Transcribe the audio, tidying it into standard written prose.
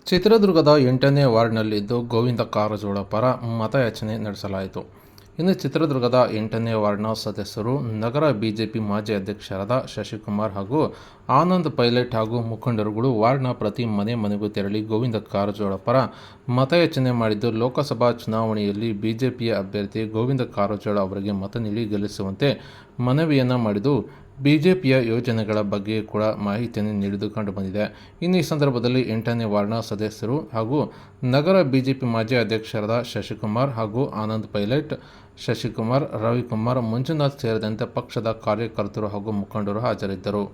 ಚಿತ್ರದುರ್ಗದ 8ನೇ ವಾರ್ಡ್ನಲ್ಲಿದ್ದು ಗೋವಿಂದ ಕಾರಜೋಳ ಪರ ಮತಯಾಚನೆ ನಡೆಸಲಾಯಿತು. ಇನ್ನು ಚಿತ್ರದುರ್ಗದ 8ನೇ ವಾರ್ಡ್ನ ಸದಸ್ಯರು, ನಗರ ಬಿಜೆಪಿ ಮಾಜಿ ಅಧ್ಯಕ್ಷರಾದ ಶಶಿಕುಮಾರ್ ಹಾಗೂ ಆನಂದ್ ಪೈಲಟ್ ಹಾಗೂ ಮುಖಂಡರುಗಳು ವಾರ್ಡ್ನ ಪ್ರತಿ ಮನೆಗೂ ತೆರಳಿ ಗೋವಿಂದ ಕಾರಜೋಳ ಪರ ಮತಯಾಚನೆ ಮಾಡಿದ್ದು, ಲೋಕಸಭಾ ಚುನಾವಣೆಯಲ್ಲಿ ಬಿಜೆಪಿಯ ಅಭ್ಯರ್ಥಿ ಗೋವಿಂದ ಕಾರಜೋಳ ಅವರಿಗೆ ಮತ ನೀಡಿ ಗೆಲ್ಲಿಸುವಂತೆ ಮನವಿಯನ್ನು ಮಾಡಿದ್ದು, ಬಿಜೆಪಿಯ ಯೋಜನೆಗಳ ಬಗ್ಗೆ ಕೂಡ ಮಾಹಿತಿಯನ್ನು ನೀಡಿದ್ದು ಕಂಡುಬಂದಿದೆ. ಇನ್ನು ಈ ಸಂದರ್ಭದಲ್ಲಿ 8ನೇ ವಾರ್ಡ್ನ ಸದಸ್ಯರು ಹಾಗೂ ನಗರ ಬಿಜೆಪಿ ಮಾಜಿ ಅಧ್ಯಕ್ಷರಾದ ಶಶಿಕುಮಾರ್ ಹಾಗೂ ಆನಂದ್ ಪೈಲಟ್, ಶಶಿಕುಮಾರ್, ರವಿಕುಮಾರ್, ಮಂಜುನಾಥ್ ಸೇರಿದಂತೆ ಪಕ್ಷದ ಕಾರ್ಯಕರ್ತರು ಹಾಗೂ ಮುಖಂಡರು ಹಾಜರಿದ್ದರು.